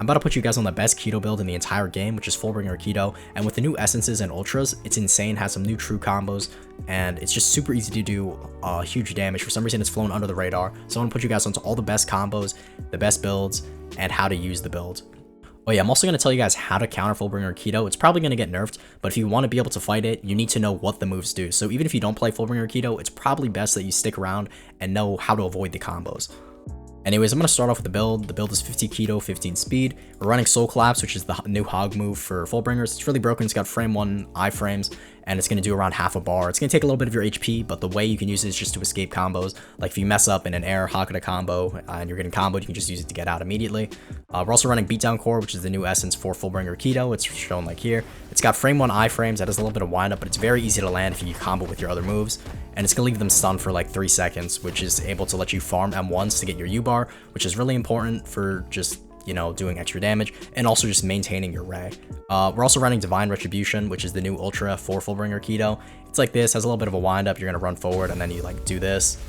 I'm about to put you guys on the best Kido build in the entire game, which is Fullbringer Kido, and with the new essences and ultras, it's insane, has some new true combos, and it's just super easy to do huge damage. For some reason, it's flown under the radar, so I'm gonna put you guys onto all the best combos, the best builds, and how to use the build. Oh yeah, I'm also going to tell you guys how to counter Fullbringer Kido. It's probably going to get nerfed, but if you want to be able to fight it, you need to know what the moves do. So even if you don't play Fullbringer Kido, it's probably best that you stick around and know how to avoid the combos. Anyways, I'm going to start off with the build. The build is 50 Kido, 15 speed. We're running Soul Collapse, which is the new hog move for Fullbringers. It's really broken. It's got frame 1 iframes, and it's going to do around half a bar. It's going to take a little bit of your HP, but the way you can use it is just to escape combos. Like if you mess up in an air Hakata combo and you're getting comboed, you can just use it to get out immediately. We're also running Beatdown Core, which is the new essence for Fullbringer Kido. It's shown like here. It's got frame 1 iframes. That has a little bit of windup, but it's very easy to land if you combo with your other moves. And it's going to leave them stunned for like 3 seconds, which is able to let you farm M1s to get your U-bar, which is really important for just, you know, doing extra damage and also just maintaining your Ray. We're also running Divine Retribution, which is the new ultra for Fullbringer Kido. It's like this, has a little bit of a windup. You're going to run forward and then you like do this.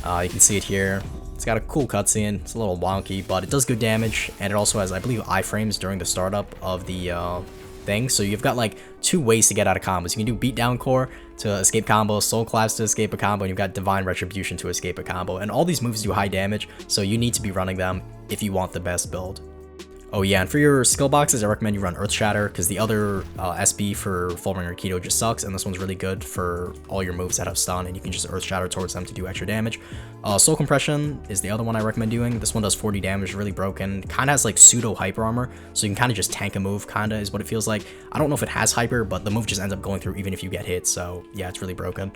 You can see it here. It's got a cool cutscene. It's a little wonky, but it does good damage, and it also has, I believe, iframes during the startup of the thing. So you've got like 2 ways to get out of combos. You can do Beatdown Core to escape combo, Soul Collapse to escape a combo, and you've got Divine Retribution to escape a combo. And all these moves do high damage, so you need to be running them if you want the best build. Oh yeah, and for your skill boxes, I recommend you run Earth Shatter, because the other SB for Fullbringer Kido just sucks, and this one's really good for all your moves that have stun, and you can just Earth Shatter towards them to do extra damage. Soul Compression is the other one I recommend doing. This one does 40 damage, really broken, kind of has like pseudo hyper armor, so you can kind of just tank a move, kind of is what it feels like. I don't know if it has hyper, but the move just ends up going through even if you get hit, so yeah, it's really broken.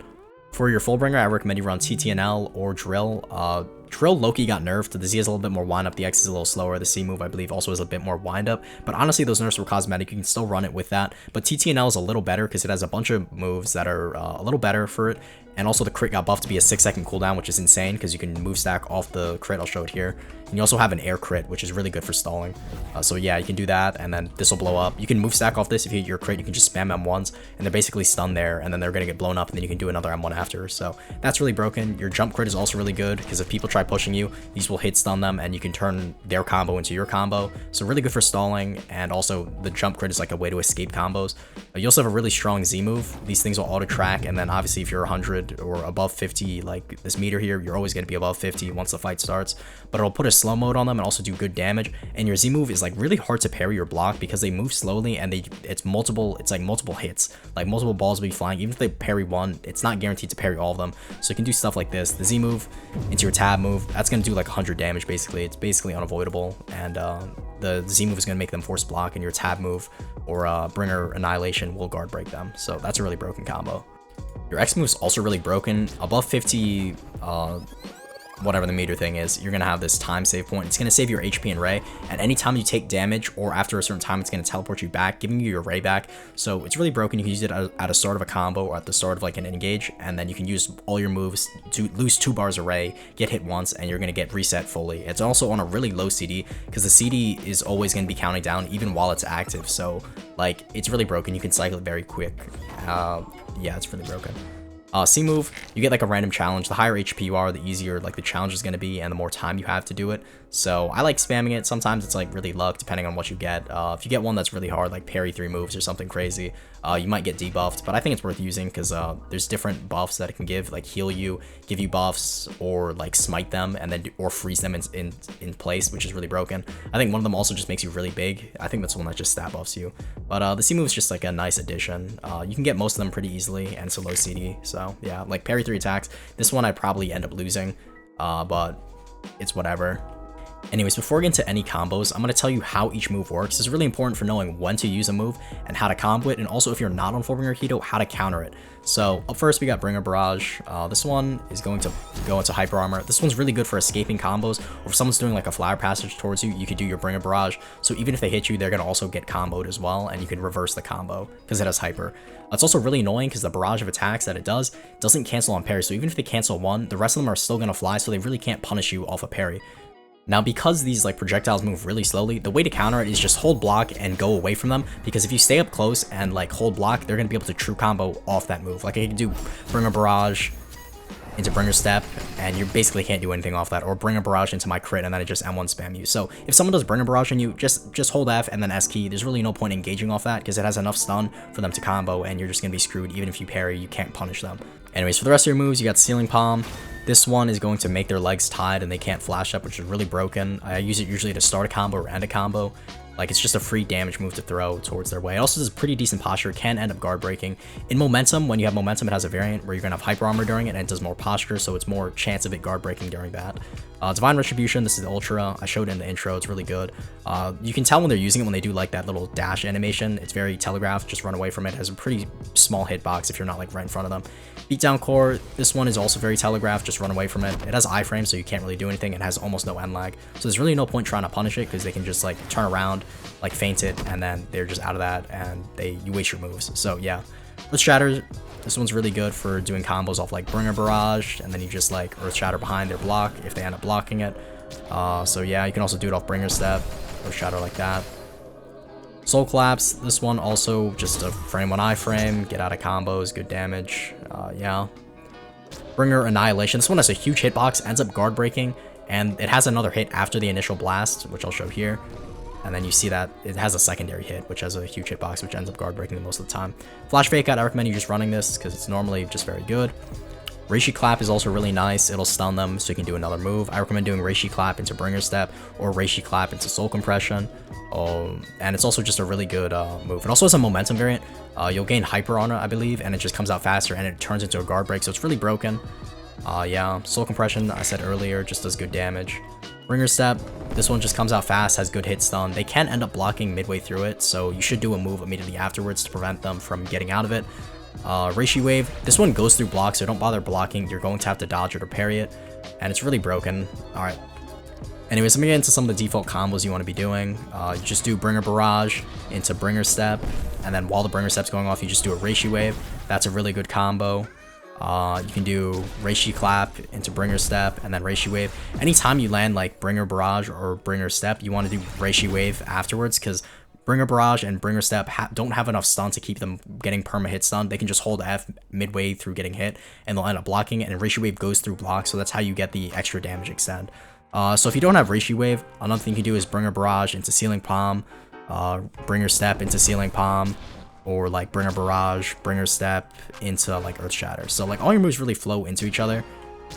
For your Fullbringer, I recommend you run TTNL or Drill. Drill Loki got nerfed. The Z is a little bit more wind up, the X is a little slower, the C move I believe also is a bit more wind up, but honestly those nerfs were cosmetic. You can still run it with that, but TTNL is a little better because it has a bunch of moves that are a little better for it, and also the crit got buffed to be a 6-second cooldown, which is insane because you can move stack off the crit. I'll show it here. And you also have an air crit, which is really good for stalling. So yeah, you can do that, and then this will blow up. You can move stack off this. If you hit your crit, you can just spam M1s, and they're basically stunned there, and then they're going to get blown up, and then you can do another M1 after. So that's really broken. Your jump crit is also really good because if people try pushing you, these will hit stun them, and you can turn their combo into your combo. So really good for stalling, and also the jump crit is like a way to escape combos. You also have a really strong Z move. These things will auto track, and then obviously if you're 100 or above 50, like this meter here, you're always going to be above 50 once the fight starts. But it'll put a slow mode on them and also do good damage. And your Z move is like really hard to parry or block because they move slowly, and it's like multiple hits. Like multiple balls will be flying. Even if they parry one, it's not guaranteed to parry all of them. So you can do stuff like this. The Z move into your tab move, that's going to do like 100 damage basically. It's basically unavoidable, and the Z move is going to make them force block, and your tab move or Bringer Annihilation will guard break them. So that's a really broken combo. Your X move is also really broken. Above 50, whatever the meter thing is, you're going to have this time save point. It's going to save your HP and Ray, and anytime you take damage or after a certain time, it's going to teleport you back, giving you your Ray back. So it's really broken. You can use it at the start of a combo or at the start of like an engage, and then you can use all your moves to lose 2 bars of Ray, get hit once, and you're going to get reset fully. It's also on a really low CD because the CD is always going to be counting down even while it's active. So like it's really broken. You can cycle it very quick. Yeah, it's really broken. C move, you get like a random challenge. The higher HP you are, the easier like the challenge is going to be, and the more time you have to do it. So I like spamming it. Sometimes it's like really luck depending on what you get. If you get one that's really hard, like parry 3 moves or something crazy, you might get debuffed, but I think it's worth using because there's different buffs that it can give, like heal you, give you buffs, or like smite them and then or freeze them in place, which is really broken. I think one of them also just makes you really big. I think that's the one that just stat buffs you. But the C move is just like a nice addition. You can get most of them pretty easily, and it's a low CD. So yeah, like parry 3 attacks. This one I'd probably end up losing, but it's whatever. Anyways, before we get into any combos, I'm going to tell you how each move works. It's really important for knowing when to use a move and how to combo it, and also if you're not on Fullbringer Kido, how to counter it. So up first we got Bringer Barrage. This one is going to go into Hyper Armor. This one's really good for escaping combos, or if someone's doing like a Flower Passage towards you, you could do your Bringer Barrage. So even if they hit you, they're going to also get comboed as well, and you can reverse the combo because it has Hyper. It's also really annoying because the barrage of attacks that it doesn't cancel on parry. So even if they cancel one, the rest of them are still going to fly, so they really can't punish you off a parry. Now, because these like projectiles move really slowly, the way to counter it is just hold block and go away from them, because if you stay up close and like hold block, they're going to be able to true combo off that move. Like I can do Bringer Barrage, into Bringer Step, and you basically can't do anything off that, or Bringer Barrage into my crit, and then it just M1 spam you. So if someone does Bringer Barrage on you, just hold F and then S key. There's really no point engaging off that, because it has enough stun for them to combo, and you're just going to be screwed. Even if you parry, you can't punish them. Anyways, for the rest of your moves, you got Ceiling Palm. This one is going to make their legs tied, and they can't flash up, which is really broken. I use it usually to start a combo or end a combo. Like, it's just a free damage move to throw towards their way. It also does pretty decent posture, can end up guard breaking. In Momentum, when you have Momentum, it has a variant where you're going to have Hyper Armor during it, and it does more posture, so it's more chance of it guard breaking during that. Divine Retribution, this is the Ultra. I showed it in the intro, it's really good. You can tell when they're using it when they do like that little dash animation. It's very telegraphed, just run away from it. It has a pretty small hitbox if you're not like right in front of them. Beatdown Core, this one is also very telegraphed, just run away from it. It has iframe, so you can't really do anything. It has almost no end lag, so there's really no point trying to punish it, because they can just like turn around, like feint it, and then they're just out of that, and you waste your moves. So yeah, Earth Shatter, this one's really good for doing combos off like Bringer Barrage, and then you just like Earth Shatter behind their block if they end up blocking it. So yeah, you can also do it off Bringer Step, Earth Shatter like that. Soul Collapse, this one also just a frame 1 iframe, get out of combos, good damage. Yeah. Bringer Annihilation, this one has a huge hitbox, ends up guard breaking, and it has another hit after the initial blast, which I'll show here. And then you see that it has a secondary hit, which has a huge hitbox, which ends up guard breaking most of the time. Flash Fake Out, I recommend you just running this, because it's normally just very good. Reishi Clap is also really nice. It'll stun them, so you can do another move. I recommend doing Reishi Clap into Bringer Step, or Reishi Clap into Soul Compression. And it's also just a really good move. It also has a momentum variant. You'll gain Hyper on it, I believe, and it just comes out faster, and it turns into a guard break, so it's really broken. Yeah, Soul Compression, I said earlier, just does good damage. Bringer Step, this one just comes out fast, has good hit stun. They can end up blocking midway through it, so you should do a move immediately afterwards to prevent them from getting out of it. Reishi Wave, this one goes through blocks, so don't bother blocking. You're going to have to dodge it or parry it, and it's really broken. Alright. Anyways, let me get into some of the default combos you want to be doing. You just do Bringer Barrage into Bringer Step, and then while the Bringer Step's going off, you just do a Reishi Wave. That's a really good combo. You can do Reishi Clap into Bringer Step, and then Reishi Wave. Anytime you land like Bringer Barrage or Bringer Step, you want to do Reishi Wave afterwards, because Bringer Barrage and Bringer Step don't have enough stun to keep them getting perma hit stun. They can just hold F midway through getting hit, and they'll end up blocking it, and Reishi Wave goes through blocks, so that's how you get the extra damage extend. So if you don't have Reishi Wave, another thing you can do is Bringer Barrage into Ceiling Palm, Bringer Step into Ceiling Palm, or like Bringer Barrage, Bringer Step into like Earth Shatter. So like all your moves really flow into each other,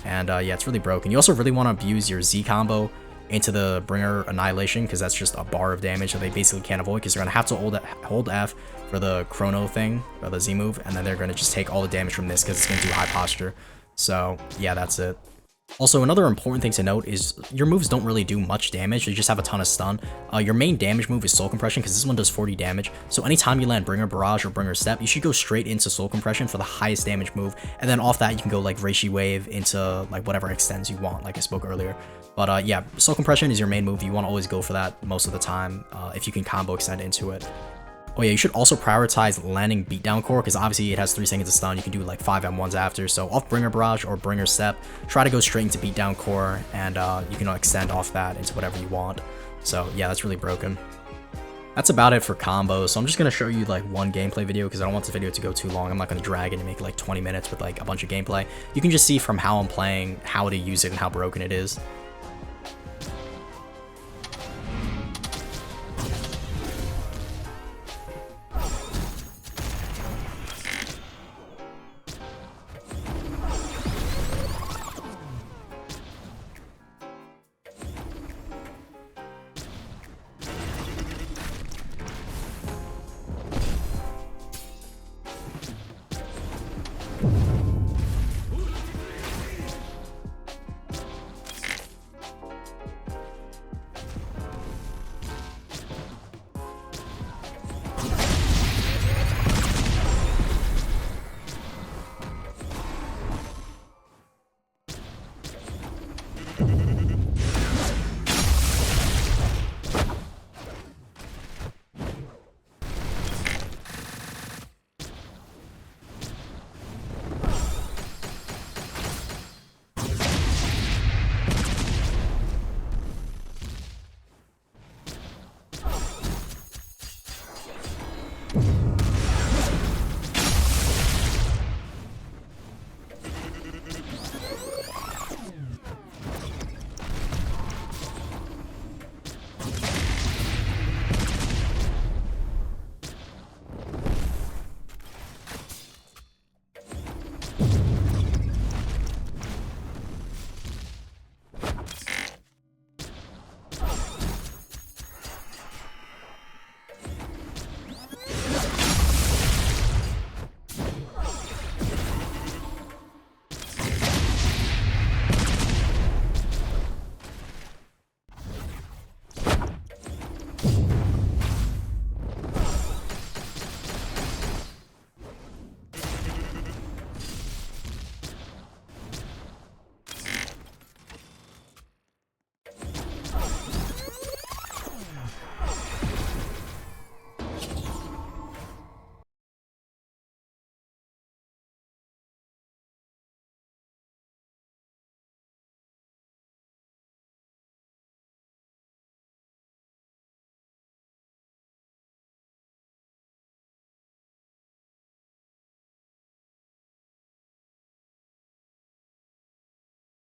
and yeah, it's really broken. You also really want to abuse your Z combo into the Bringer Annihilation, because that's just a bar of damage that they basically can't avoid, because they're going to have to hold F for the Chrono thing, or the Z move, and then they're going to just take all the damage from this, because it's going to do high posture. So yeah, that's it. Also, another important thing to note is your moves don't really do much damage, they just have a ton of stun. Your main damage move is Soul Compression, because this one does 40 damage, so anytime you land Bringer Barrage or Bringer Step, you should go straight into Soul Compression for the highest damage move, and then off that you can go like Reishi Wave into like whatever extends you want, like I spoke earlier. But yeah, Soul Compression is your main move, you want to always go for that most of the time, if you can combo extend into it. Oh yeah, you should also prioritize landing Beatdown Core, because obviously it has 3 seconds of stun. You can do like 5 M1s after, so off Bringer Barrage or Bringer Step, try to go straight into Beatdown Core, and you can extend off that into whatever you want. So yeah, that's really broken. That's about it for combos, so I'm just going to show you like one gameplay video, because I don't want this video to go too long. I'm not going to drag it and make it like 20 minutes with like a bunch of gameplay. You can just see from how I'm playing, how to use it, and how broken it is.